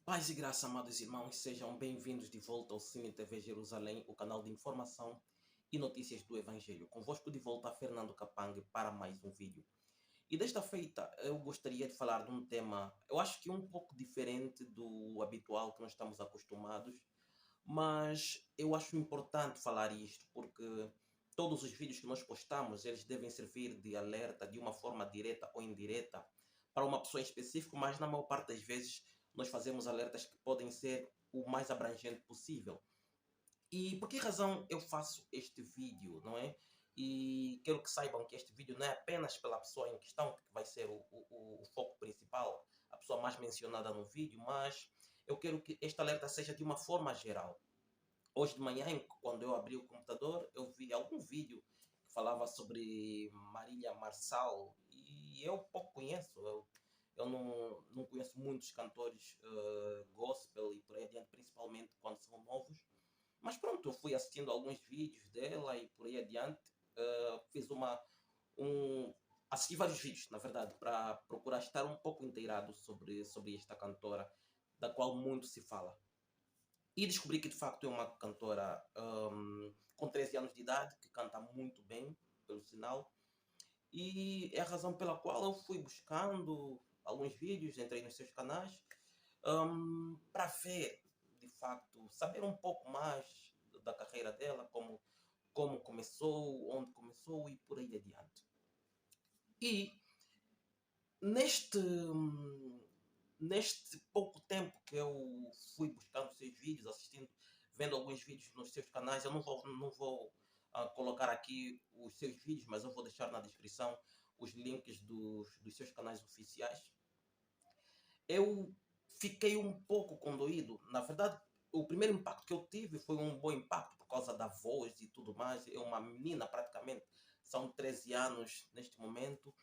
Paz e graça, amados irmãos, sejam bem-vindos de volta ao Cine TV Jerusalém, o canal de informação e notícias do Evangelho. Convosco de volta, Fernando Capangue, para mais um vídeo. E desta feita, eu gostaria de falar de um tema, eu acho que um pouco diferente do habitual que nós estamos acostumados, mas eu acho importante falar isto, porque todos os vídeos que nós postamos, eles devem servir de alerta de uma forma direta ou indireta para uma pessoa em específico, mas na maior parte das vezes nós fazemos alertas que podem ser o mais abrangente possível. E por que razão eu faço este vídeo, não é? E quero que saibam que este vídeo não é apenas pela pessoa em questão, que vai ser o foco principal, a pessoa mais mencionada no vídeo, mas eu quero que este alerta seja de uma forma geral. Hoje de manhã, quando eu abri o computador, eu vi algum vídeo que falava sobre Marília Marçal e eu pouco conheço. Eu não conheço muitos cantores gospel e por aí adiante, principalmente quando são novos. Mas pronto, eu fui assistindo alguns vídeos dela e por aí adiante. Fiz um, assisti vários vídeos, na verdade, para procurar estar um pouco inteirado sobre esta cantora, da qual muito se fala. E descobri que de facto é uma cantora com 13 anos de idade, que canta muito bem, pelo sinal. E é a razão pela qual eu fui buscando alguns vídeos, entrei nos seus canais, para ver, de facto, saber um pouco mais da carreira dela, como começou, onde começou e por aí adiante. E neste pouco tempo que eu fui buscando seus vídeos, assistindo, vendo alguns vídeos nos seus canais, eu não vou colocar aqui os seus vídeos, mas eu vou deixar na descrição os links dos seus canais oficiais. Eu fiquei um pouco condoído. Na verdade, o primeiro impacto que eu tive foi um bom impacto por causa da voz e tudo mais. É uma menina praticamente, são 13 anos neste momento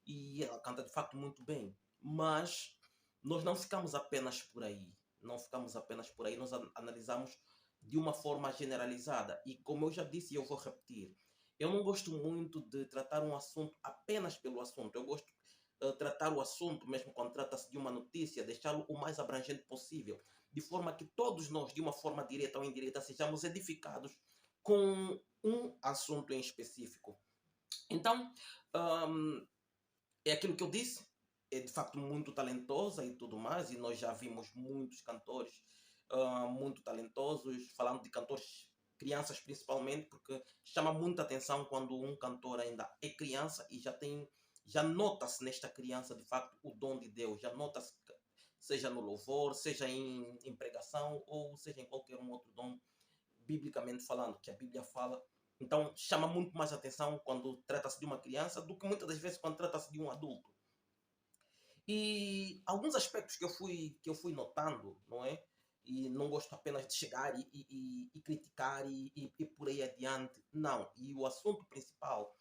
e ela canta de facto muito bem. Mas nós não ficamos apenas por aí. Não ficamos apenas por aí, nós analisamos de uma forma generalizada. E como eu já disse e eu vou repetir, eu não gosto muito de tratar um assunto apenas pelo assunto. Eu gosto tratar o assunto, mesmo quando trata-se de uma notícia, deixá-lo o mais abrangente possível, de forma que todos nós, de uma forma direta ou indireta, sejamos edificados com um assunto em específico. Então, hum, é aquilo que eu disse, é de facto muito talentosa e tudo mais, e nós já vimos muitos cantores muito talentosos, falando de cantores crianças principalmente, porque chama muita atenção quando um cantor ainda é criança e já nota-se nesta criança de facto o dom de Deus, já nota-se, seja no louvor, seja em pregação ou seja em qualquer um outro dom, biblicamente falando, que a Bíblia fala. Então chama muito mais atenção quando trata-se de uma criança do que muitas das vezes quando trata-se de um adulto. E alguns aspectos que eu fui notando, não é? E não gosto apenas de chegar e criticar e por aí adiante. Não. E o assunto principal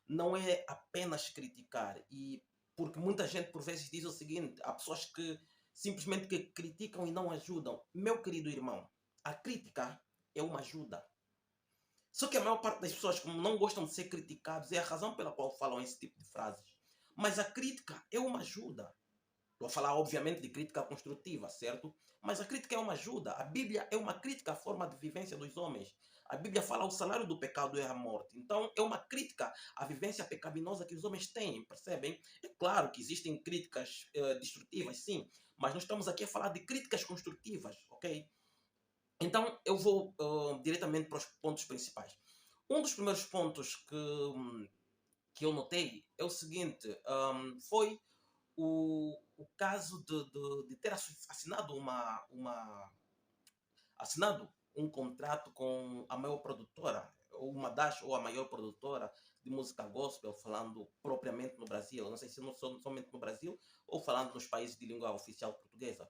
não é apenas criticar. E porque muita gente por vezes diz o seguinte: há pessoas que simplesmente que criticam e não ajudam. Meu querido irmão, a crítica é uma ajuda. Só que a maior parte das pessoas, como não gostam de ser criticados, é a razão pela qual falam esse tipo de frases. Mas a crítica é uma ajuda. Estou a falar, obviamente, de crítica construtiva, certo? Mas a crítica é uma ajuda. A Bíblia é uma crítica à forma de vivência dos homens. A Bíblia fala o salário do pecado é a morte. Então, é uma crítica à vivência pecaminosa que os homens têm, percebem? É claro que existem críticas destrutivas, sim, mas nós estamos aqui a falar de críticas construtivas, ok? Então, eu vou diretamente para os pontos principais. Um dos primeiros pontos que eu notei é o seguinte: foi o caso de ter assinado assinado um contrato com a maior produtora, ou uma das, ou a maior produtora de música gospel, falando propriamente no Brasil. Não sei se não somente no Brasil, ou falando nos países de língua oficial portuguesa.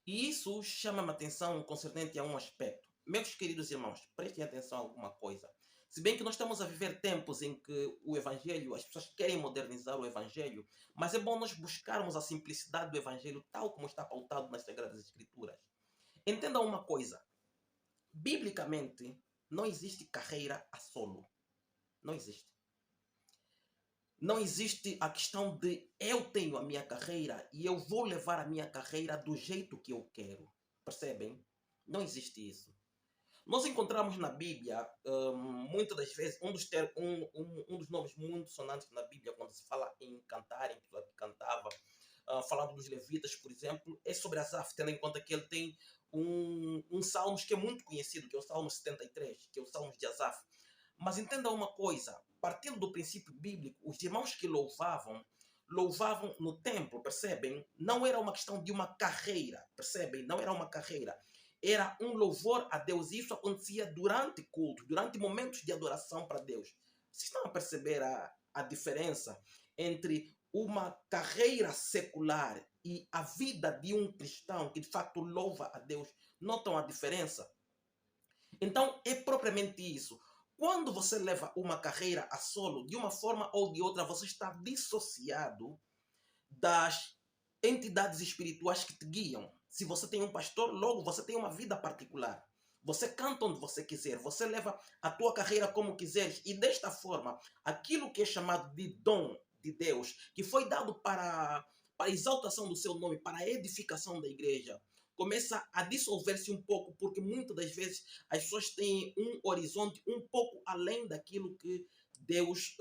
E isso chama-me atenção concernente a um aspecto. Meus queridos irmãos, prestem atenção a alguma coisa. Se bem que nós estamos a viver tempos em que o Evangelho, as pessoas querem modernizar o Evangelho, mas é bom nós buscarmos a simplicidade do Evangelho tal como está pautado nas Sagradas Escrituras. Entendam uma coisa. Biblicamente, não existe carreira a solo. Não existe. Não existe a questão de eu tenho a minha carreira e eu vou levar a minha carreira do jeito que eu quero. Percebem? Não existe isso. Nós encontramos na Bíblia, muitas das vezes, um dos nomes muito sonantes na Bíblia, quando se fala em cantar, em pessoa que cantava, falando dos levitas, por exemplo, é sobre Asaf, tendo em conta que ele tem um salmos que é muito conhecido, que é o Salmo 73, que é o Salmos de Asaf. Mas entenda uma coisa, partindo do princípio bíblico, os irmãos que louvavam no templo, percebem? Não era uma questão de uma carreira, percebem? Não era uma carreira. Era um louvor a Deus. E isso acontecia durante cultos, durante momentos de adoração para Deus. Vocês estão a perceber a diferença entre uma carreira secular e a vida de um cristão que de facto louva a Deus? Notam a diferença? Então, é propriamente isso. Quando você leva uma carreira a solo, de uma forma ou de outra, você está dissociado das entidades espirituais que te guiam. Se você tem um pastor, logo você tem uma vida particular. Você canta onde você quiser, você leva a tua carreira como quiseres, e desta forma, aquilo que é chamado de dom de Deus, que foi dado para a exaltação do seu nome, para a edificação da igreja, começa a dissolver-se um pouco, porque muitas das vezes as pessoas têm um horizonte um pouco além daquilo que Deus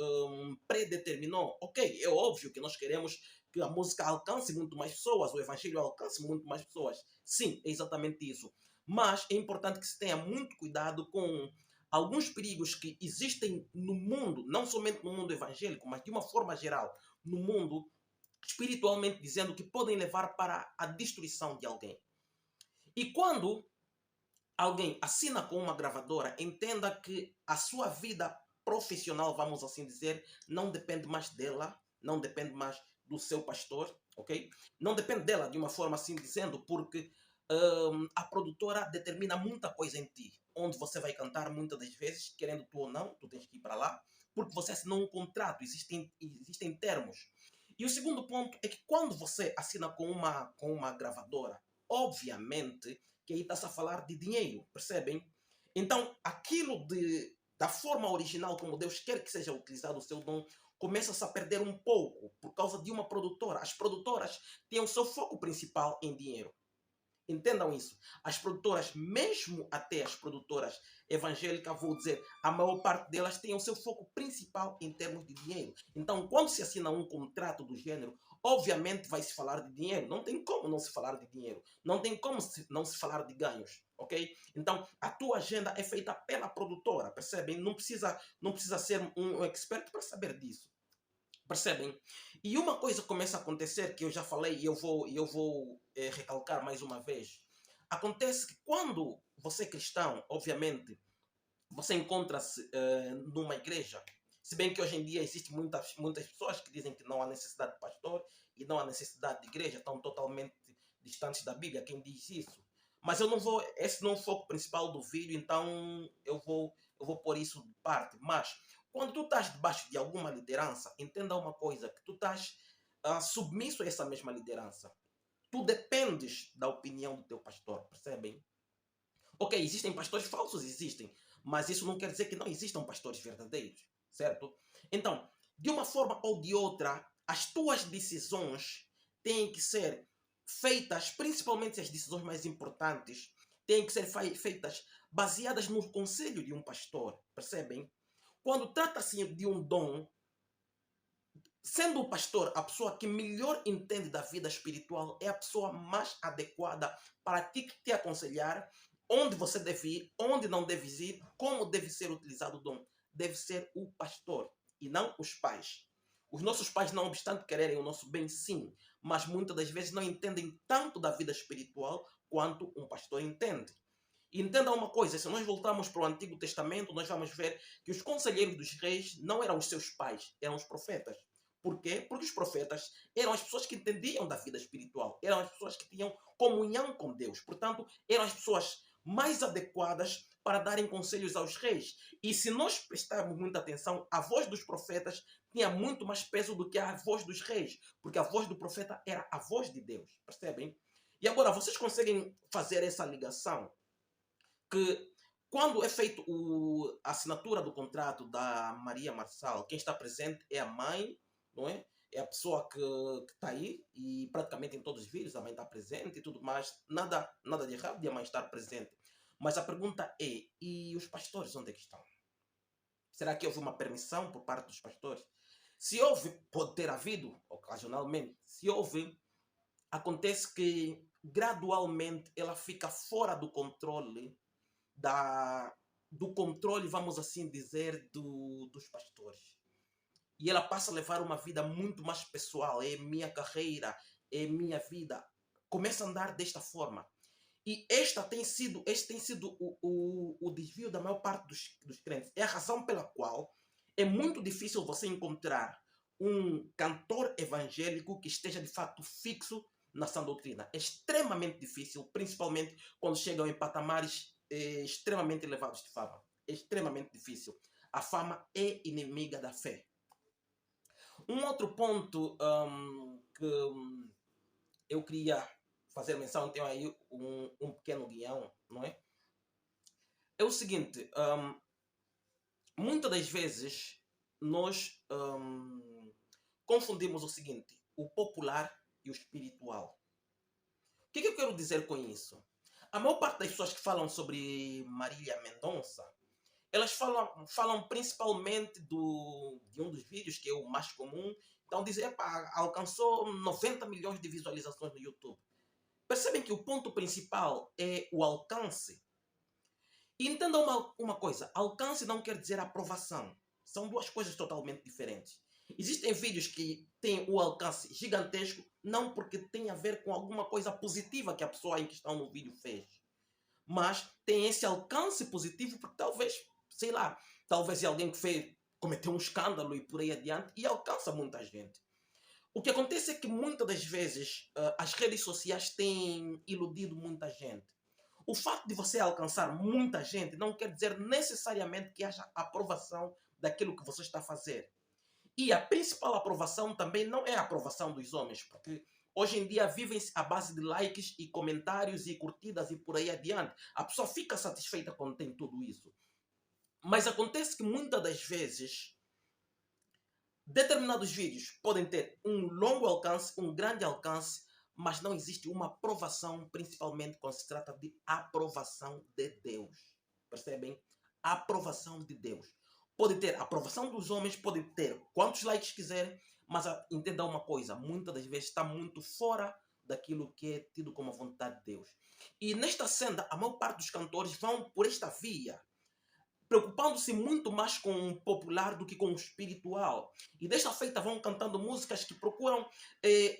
predeterminou. Ok, é óbvio que nós queremos que a música alcance muito mais pessoas, o evangelho alcance muito mais pessoas. Sim, é exatamente isso. Mas é importante que se tenha muito cuidado com alguns perigos que existem no mundo, não somente no mundo evangélico, mas de uma forma geral, no mundo, espiritualmente dizendo, que podem levar para a destruição de alguém. E quando alguém assina com uma gravadora, entenda que a sua vida profissional, vamos assim dizer, não depende mais dela, não depende mais do seu pastor, ok? Não depende dela de uma forma assim dizendo, porque a produtora determina muita coisa em ti. Onde você vai cantar, muitas das vezes, querendo tu ou não, tu tens que ir para lá, porque você assinou um contrato, existem termos. E o segundo ponto é que quando você assina com uma gravadora, obviamente que aí está-se a falar de dinheiro, percebem? Então, da forma original como Deus quer que seja utilizado o seu dom, começa-se a perder um pouco por causa de uma produtora. As produtoras têm o seu foco principal em dinheiro. Entendam isso. As produtoras, mesmo até as produtoras evangélicas, vou dizer, a maior parte delas tem o seu foco principal em termos de dinheiro. Então, quando se assina um contrato do gênero, obviamente vai se falar de dinheiro. Não tem como não se falar de dinheiro. Não tem como não se falar de ganhos, ok? Então, a tua agenda é feita pela produtora, percebem? Não precisa ser um expert para saber disso. Percebem? E uma coisa começa a acontecer, que eu já falei e eu vou recalcar mais uma vez. Acontece que quando você é cristão, obviamente, você encontra-se numa igreja, se bem que hoje em dia existem muitas pessoas que dizem que não há necessidade de pastor e não há necessidade de igreja, estão totalmente distantes da Bíblia, quem diz isso. Mas eu não vou, esse não é o foco principal do vídeo, então eu vou pôr isso de parte. Mas quando tu estás debaixo de alguma liderança, entenda uma coisa, que tu estás submisso a essa mesma liderança. Tu dependes da opinião do teu pastor, percebem? Ok, existem pastores falsos, existem, mas isso não quer dizer que não existam pastores verdadeiros, certo? Então, de uma forma ou de outra, as tuas decisões têm que ser feitas, principalmente as decisões mais importantes, têm que ser feitas baseadas no conselho de um pastor, percebem? Quando trata-se de um dom, sendo o pastor a pessoa que melhor entende da vida espiritual, é a pessoa mais adequada para te aconselhar onde você deve ir, onde não deve ir, como deve ser utilizado o dom. Deve ser o pastor e não os pais. Os nossos pais, não obstante quererem o nosso bem, sim, mas muitas das vezes não entendem tanto da vida espiritual quanto um pastor entende. E entenda uma coisa, se nós voltarmos para o Antigo Testamento, nós vamos ver que os conselheiros dos reis não eram os seus pais, eram os profetas. Por quê? Porque os profetas eram as pessoas que entendiam da vida espiritual, eram as pessoas que tinham comunhão com Deus. Portanto, eram as pessoas mais adequadas para darem conselhos aos reis. E se nós prestarmos muita atenção, a voz dos profetas tinha muito mais peso do que a voz dos reis, porque a voz do profeta era a voz de Deus, percebem? E agora, vocês conseguem fazer essa ligação? Que quando é feito a assinatura do contrato da Maria Marçal, quem está presente é a mãe não é? É a pessoa que está aí e praticamente em todos os vídeos a mãe está presente e tudo mais. Nada de errado de a mãe estar presente. Mas a pergunta é, e os pastores onde é que estão? Será que houve uma permissão por parte dos pastores? Se houve, pode ter havido, ocasionalmente. Se houve, acontece que gradualmente ela fica fora do controle da, do controle, vamos assim dizer, dos pastores. E ela passa a levar uma vida muito mais pessoal. É minha carreira, é minha vida. Começa a andar desta forma. E este tem sido o desvio da maior parte dos crentes. É a razão pela qual é muito difícil você encontrar um cantor evangélico que esteja de fato fixo na sã doutrina. É extremamente difícil, principalmente quando chegam em patamares extremamente elevados de fama. É extremamente difícil. A fama é inimiga da fé. Um outro ponto que eu queria fazer menção, tem aí um pequeno guião, não é? É o seguinte, muitas das vezes nós confundimos o seguinte, o popular e o espiritual. O que eu quero dizer com isso? A maior parte das pessoas que falam sobre Marília Mendonça, elas falam principalmente de um dos vídeos que é o mais comum. Então dizem, alcançou 90 milhões de visualizações no YouTube. Percebem que o ponto principal é o alcance. E entendam uma coisa, alcance não quer dizer aprovação. São duas coisas totalmente diferentes. Existem vídeos que têm o alcance gigantesco, não porque tem a ver com alguma coisa positiva que a pessoa em questão no vídeo fez. Mas tem esse alcance positivo porque talvez, sei lá, talvez é alguém que cometeu um escândalo e por aí adiante e alcança muita gente. O que acontece é que muitas das vezes as redes sociais têm iludido muita gente. O fato de você alcançar muita gente não quer dizer necessariamente que haja aprovação daquilo que você está a fazer. E a principal aprovação também não é a aprovação dos homens, porque hoje em dia vivem-se à base de likes e comentários e curtidas e por aí adiante. A pessoa fica satisfeita quando tem tudo isso. Mas acontece que muitas das vezes determinados vídeos podem ter um longo alcance, um grande alcance, mas não existe uma aprovação, principalmente quando se trata de aprovação de Deus. Percebem? A aprovação de Deus. Pode ter a aprovação dos homens, pode ter quantos likes quiserem, mas entenda uma coisa, muitas das vezes está muito fora daquilo que é tido como a vontade de Deus. E nesta senda, a maior parte dos cantores vão por esta via, preocupando-se muito mais com o popular do que com o espiritual. E desta feita vão cantando músicas que procuram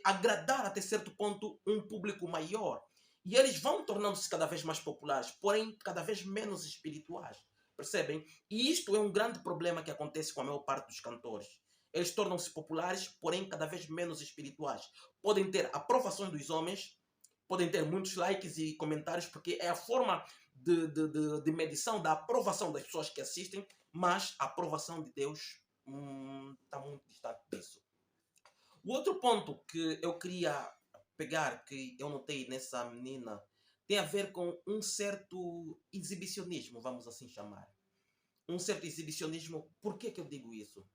agradar até certo ponto um público maior. E eles vão tornando-se cada vez mais populares, porém cada vez menos espirituais. Percebem? E isto é um grande problema que acontece com a maior parte dos cantores. Eles tornam-se populares, porém cada vez menos espirituais. Podem ter aprovações dos homens, podem ter muitos likes e comentários, porque é a forma de medição da aprovação das pessoas que assistem, mas a aprovação de Deus está muito distante disso. O outro ponto que eu queria pegar, que eu notei nessa menina, tem a ver com um certo exibicionismo, vamos assim chamar. Um certo exibicionismo, por que eu digo isso?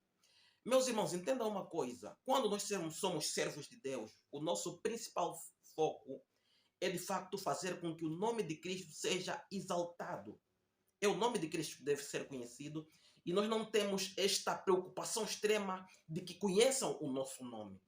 Meus irmãos, entendam uma coisa. Quando nós somos servos de Deus, o nosso principal foco é de facto fazer com que o nome de Cristo seja exaltado. É o nome de Cristo que deve ser conhecido e nós não temos esta preocupação extrema de que conheçam o nosso nome.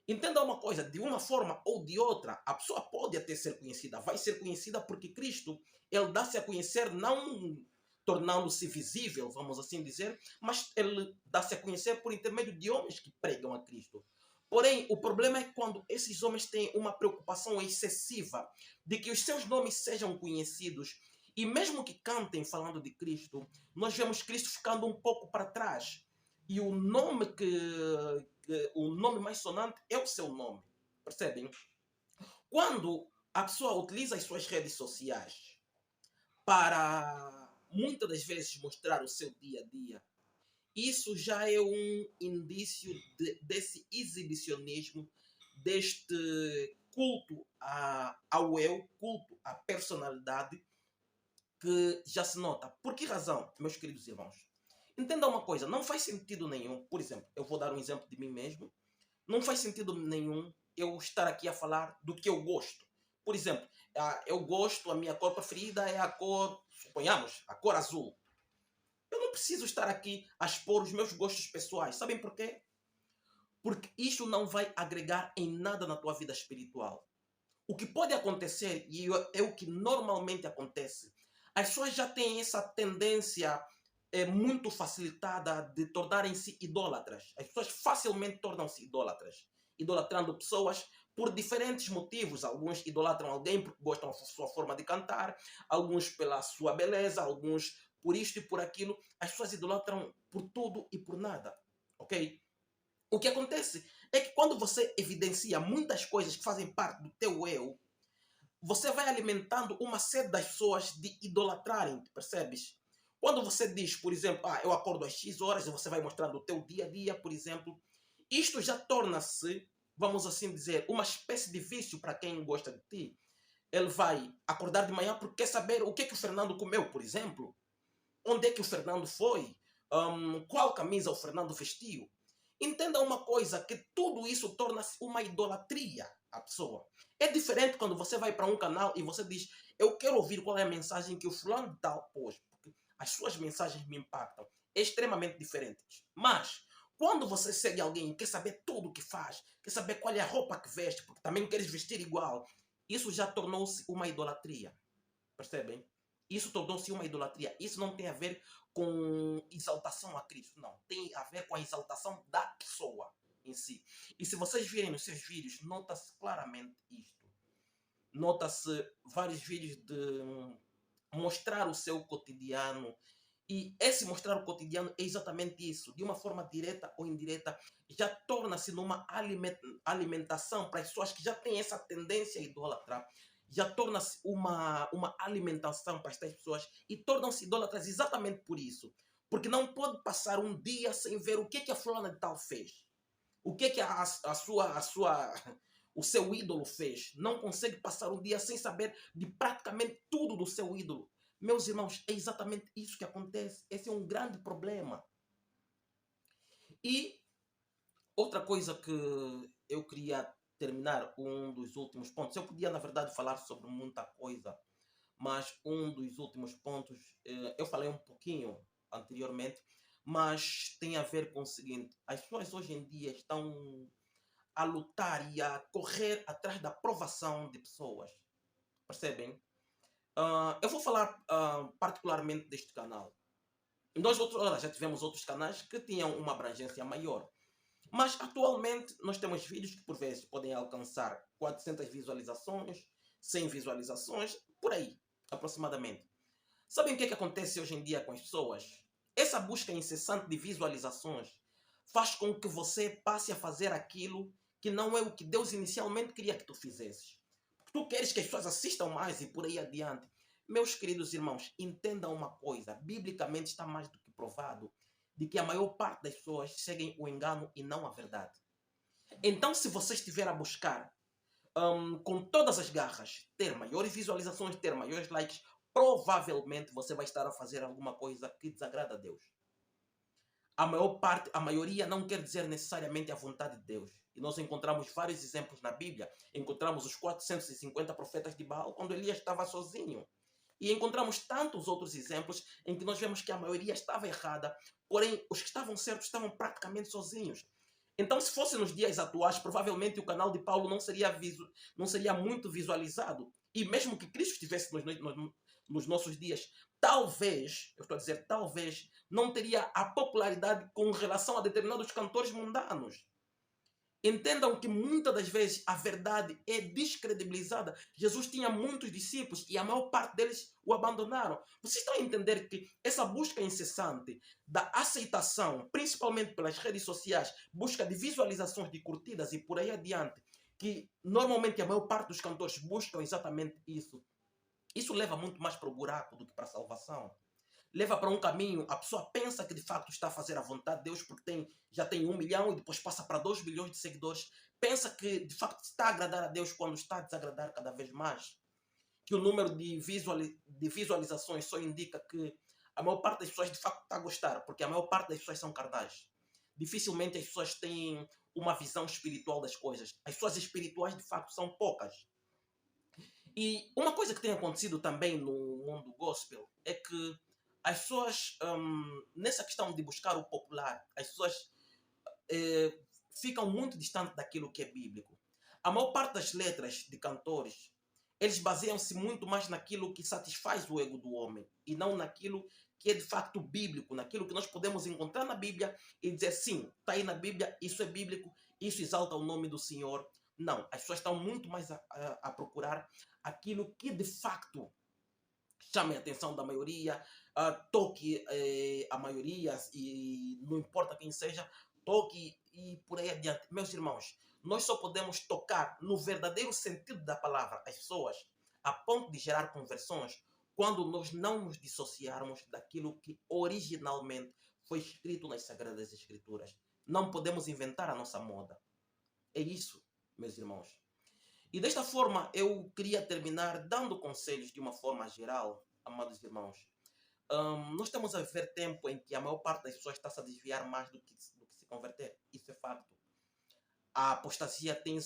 Entenda uma coisa, de uma forma ou de outra, a pessoa pode até ser conhecida, vai ser conhecida porque Cristo, ele dá-se a conhecer não tornando-se visível, vamos assim dizer, mas ele dá-se a conhecer por intermédio de homens que pregam a Cristo. Porém, o problema é quando esses homens têm uma preocupação excessiva de que os seus nomes sejam conhecidos. E mesmo que cantem falando de Cristo, nós vemos Cristo ficando um pouco para trás. E o nome o nome mais sonante é o seu nome. Percebem? Quando a pessoa utiliza as suas redes sociais para muitas das vezes mostrar o seu dia a dia, isso já é um indício desse exibicionismo, deste culto ao eu, culto à personalidade, que já se nota. Por que razão, meus queridos irmãos? Entenda uma coisa, não faz sentido nenhum, por exemplo, eu vou dar um exemplo de mim mesmo, não faz sentido nenhum eu estar aqui a falar do que eu gosto. Por exemplo, eu gosto, a minha cor preferida é a cor, suponhamos, a cor azul. Eu não preciso estar aqui a expor os meus gostos pessoais. Sabem por quê? Porque isso não vai agregar em nada na tua vida espiritual. O que pode acontecer, e é o que normalmente acontece, as pessoas já têm essa tendência muito facilitada de tornarem-se idólatras. As pessoas facilmente tornam-se idólatras, idolatrando pessoas por diferentes motivos. Alguns idolatram alguém porque gostam da sua forma de cantar, alguns pela sua beleza, alguns por isto e por aquilo. As pessoas idolatram por tudo e por nada, ok? O que acontece é que quando você evidencia muitas coisas que fazem parte do teu eu, você vai alimentando uma sede das pessoas de idolatrarem, percebes? Quando você diz, por exemplo, eu acordo às X horas e você vai mostrando o teu dia a dia, por exemplo, isto já torna-se, vamos assim dizer, uma espécie de vício para quem gosta de ti. Ele vai acordar de manhã porque quer saber o que é que o Fernando comeu, por exemplo. Onde é que o Fernando foi? Qual camisa o Fernando vestiu? Entenda uma coisa, que tudo isso torna-se uma idolatria à pessoa. É diferente quando você vai para um canal e você diz, eu quero ouvir qual é a mensagem que o fulano de tal pôs, porque as suas mensagens me impactam. É extremamente diferente. Mas, quando você segue alguém e quer saber tudo o que faz, quer saber qual é a roupa que veste, porque também queres vestir igual, isso já tornou-se uma idolatria. Percebem? Isso tornou-se uma idolatria. Isso não tem a ver com exaltação a Cristo, não. Tem a ver com a exaltação da pessoa em si. E se vocês virem nos seus vídeos, nota-se claramente isto. Nota-se vários vídeos de mostrar o seu cotidiano. E esse mostrar o cotidiano é exatamente isso. De uma forma direta ou indireta, já torna-se numa alimentação para as pessoas que já têm essa tendência a idolatrar. Já torna-se uma alimentação para estas pessoas e tornam-se idólatras exatamente por isso. Porque não pode passar um dia sem ver o que é que a fulana de tal fez. O que é que o seu ídolo fez. Não consegue passar um dia sem saber de praticamente tudo do seu ídolo. Meus irmãos, é exatamente isso que acontece. Esse é um grande problema. E outra coisa que eu queria terminar, um dos últimos pontos. Eu podia, na verdade, falar sobre muita coisa, mas um dos últimos pontos, eu falei um pouquinho anteriormente, mas tem a ver com o seguinte: as pessoas hoje em dia estão a lutar e a correr atrás da aprovação de pessoas. Percebem? Eu vou falar particularmente deste canal. Nós outrora já tivemos outros canais que tinham uma abrangência maior. Mas atualmente nós temos vídeos que por vezes podem alcançar 400 visualizações, 100 visualizações, por aí, aproximadamente. Sabem o que é que acontece hoje em dia com as pessoas? Essa busca incessante de visualizações faz com que você passe a fazer aquilo que não é o que Deus inicialmente queria que tu fizesses. Tu queres que as pessoas assistam mais e por aí adiante. Meus queridos irmãos, entendam uma coisa. Biblicamente está mais do que provado de que a maior parte das pessoas seguem o engano e não a verdade. Então, se você estiver a buscar com todas as garras ter maiores visualizações, ter maiores likes, provavelmente você vai estar a fazer alguma coisa que desagrada a Deus. A maior parte, a maioria não quer dizer necessariamente a vontade de Deus. E nós encontramos vários exemplos na Bíblia. Encontramos os 450 profetas de Baal quando Elias estava sozinho. E encontramos tantos outros exemplos em que nós vemos que a maioria estava errada, porém os que estavam certos estavam praticamente sozinhos. Então, se fosse nos dias atuais, provavelmente o canal de Paulo não seria muito visualizado. E mesmo que Cristo estivesse nos nossos dias, talvez, eu estou a dizer talvez, não teria a popularidade com relação a determinados cantores mundanos. Entendam que muitas das vezes a verdade é descredibilizada. Jesus tinha muitos discípulos e a maior parte deles o abandonaram. Vocês estão a entender que essa busca incessante da aceitação, principalmente pelas redes sociais, busca de visualizações, de curtidas e por aí adiante, que normalmente a maior parte dos cantores buscam exatamente isso. Isso leva muito mais para o buraco do que para a salvação. Leva para um caminho, a pessoa pensa que de facto está a fazer a vontade de Deus porque já tem 1 milhão e depois passa para 2 bilhões de seguidores. Pensa que de facto está a agradar a Deus quando está a desagradar cada vez mais. Que o número de visualizações só indica que a maior parte das pessoas de facto está a gostar, porque a maior parte das pessoas são carnais. Dificilmente as pessoas têm uma visão espiritual das coisas. As pessoas espirituais de facto são poucas. E uma coisa que tem acontecido também no mundo gospel é que as pessoas, nessa questão de buscar o popular, as pessoas ficam muito distantes daquilo que é bíblico. A maior parte das letras de cantores, eles baseiam-se muito mais naquilo que satisfaz o ego do homem e não naquilo que é de facto bíblico, naquilo que nós podemos encontrar na Bíblia e dizer sim, está aí na Bíblia, isso é bíblico, isso exalta o nome do Senhor. Não, as pessoas estão muito mais a procurar aquilo que de facto chame a atenção da maioria, toque a maioria e não importa quem seja, toque e por aí adiante. Meus irmãos, nós só podemos tocar no verdadeiro sentido da palavra as pessoas a ponto de gerar conversões quando nós não nos dissociarmos daquilo que originalmente foi escrito nas Sagradas Escrituras. Não podemos inventar a nossa moda. É isso, meus irmãos. E desta forma eu queria terminar dando conselhos de uma forma geral, amados irmãos. Nós estamos a viver tempo em que a maior parte das pessoas está -se a desviar mais do que se converter. Isso é facto. A apostasia tem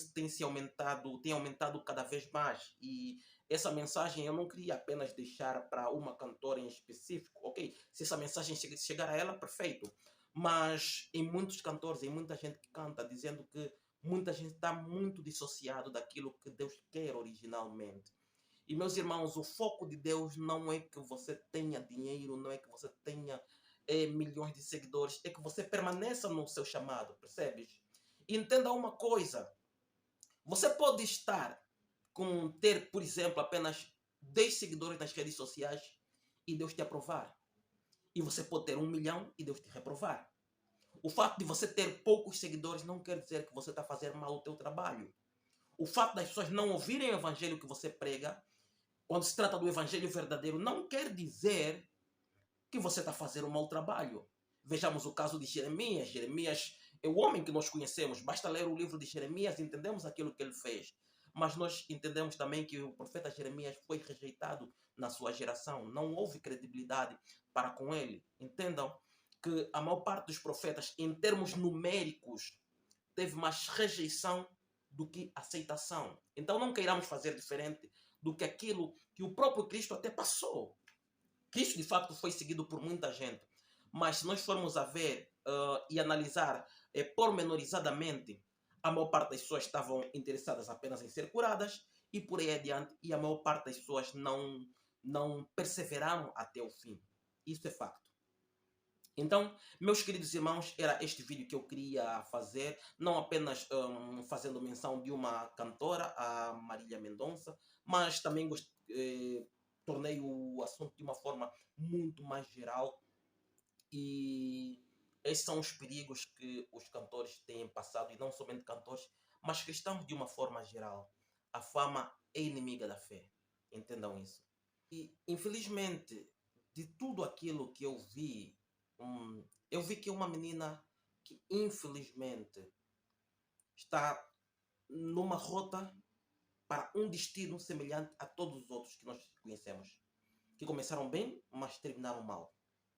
aumentado cada vez mais. E essa mensagem eu não queria apenas deixar para uma cantora em específico. Ok, se essa mensagem chegar a ela, perfeito. Mas em muitos cantores, em muita gente que canta, dizendo que muita gente está muito dissociado daquilo que Deus quer originalmente. E meus irmãos, o foco de Deus não é que você tenha dinheiro, não é que você tenha milhões de seguidores, é que você permaneça no seu chamado, percebes? E entenda uma coisa, você pode ter, por exemplo, apenas 10 seguidores nas redes sociais e Deus te aprovar. E você pode ter 1 milhão e Deus te reprovar. O fato de você ter poucos seguidores não quer dizer que você está fazendo mal o teu trabalho. O fato das pessoas não ouvirem o evangelho que você prega, quando se trata do evangelho verdadeiro, não quer dizer que você está fazendo um mau trabalho. Vejamos o caso de Jeremias. Jeremias é o homem que nós conhecemos. Basta ler o livro de Jeremias e entendemos aquilo que ele fez. Mas nós entendemos também que o profeta Jeremias foi rejeitado na sua geração. Não houve credibilidade para com ele. Entendam que a maior parte dos profetas, em termos numéricos, teve mais rejeição do que aceitação. Então não queiramos fazer diferente do que aquilo que o próprio Cristo até passou. Cristo de facto foi seguido por muita gente. Mas se nós formos a ver e analisar pormenorizadamente, a maior parte das pessoas estavam interessadas apenas em ser curadas e por aí adiante, e a maior parte das pessoas não perseveraram até o fim. Isso é facto. Então, meus queridos irmãos, era este vídeo que eu queria fazer, não apenas fazendo menção de uma cantora, a Marília Mendonça, mas também tornei o assunto de uma forma muito mais geral. E esses são os perigos que os cantores têm passado, e não somente cantores, mas cristãos de uma forma geral. A fama é inimiga da fé. Entendam isso. E, infelizmente, de tudo aquilo que eu vi que é uma menina que, infelizmente, está numa rota para um destino semelhante a todos os outros que nós conhecemos. Que começaram bem, mas terminaram mal.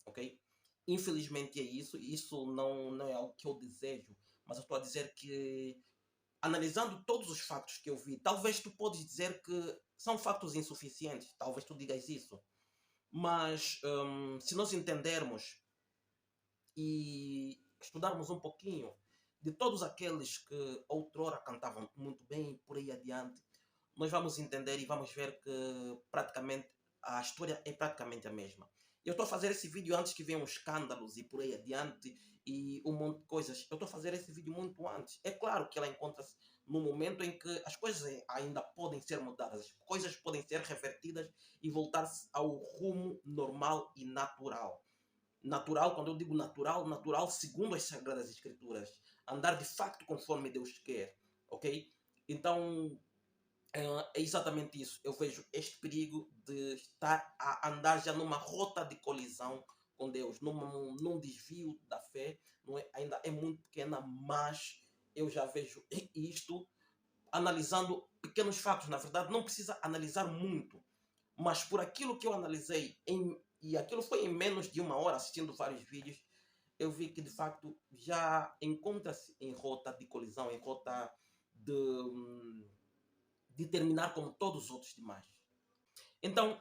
Ok? Infelizmente é isso. E isso não é algo que eu desejo. Mas eu estou a dizer que, analisando todos os factos que eu vi, talvez tu podes dizer que são factos insuficientes. Talvez tu digas isso. Mas se nós entendermos e estudarmos um pouquinho de todos aqueles que outrora cantavam muito bem e por aí adiante, nós vamos entender e vamos ver que praticamente a história é praticamente a mesma. Eu estou a fazer esse vídeo antes que venham escândalos e por aí adiante e um monte de coisas. Eu estou a fazer esse vídeo muito antes. É claro que ela encontra-se no momento em que as coisas ainda podem ser mudadas, as coisas podem ser revertidas e voltar-se ao rumo normal e natural. Natural, quando eu digo natural, natural segundo as Sagradas Escrituras. Andar de facto conforme Deus quer, ok? Então, é exatamente isso. Eu vejo este perigo de estar a andar já numa rota de colisão com Deus, num desvio da fé. Não é, ainda é muito pequena, mas eu já vejo isto analisando pequenos fatos. Na verdade, não precisa analisar muito, mas por aquilo que eu analisei em E aquilo foi em menos de uma hora, assistindo vários vídeos, eu vi que de facto já encontra-se em rota de colisão, em rota de terminar como todos os outros demais. Então,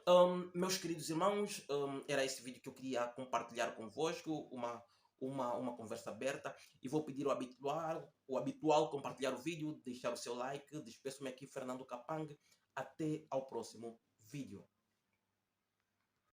meus queridos irmãos, era esse vídeo que eu queria compartilhar convosco, uma conversa aberta, e vou pedir o habitual compartilhar o vídeo, deixar o seu like. Despeço-me aqui, Fernando Kapang. Até ao próximo vídeo.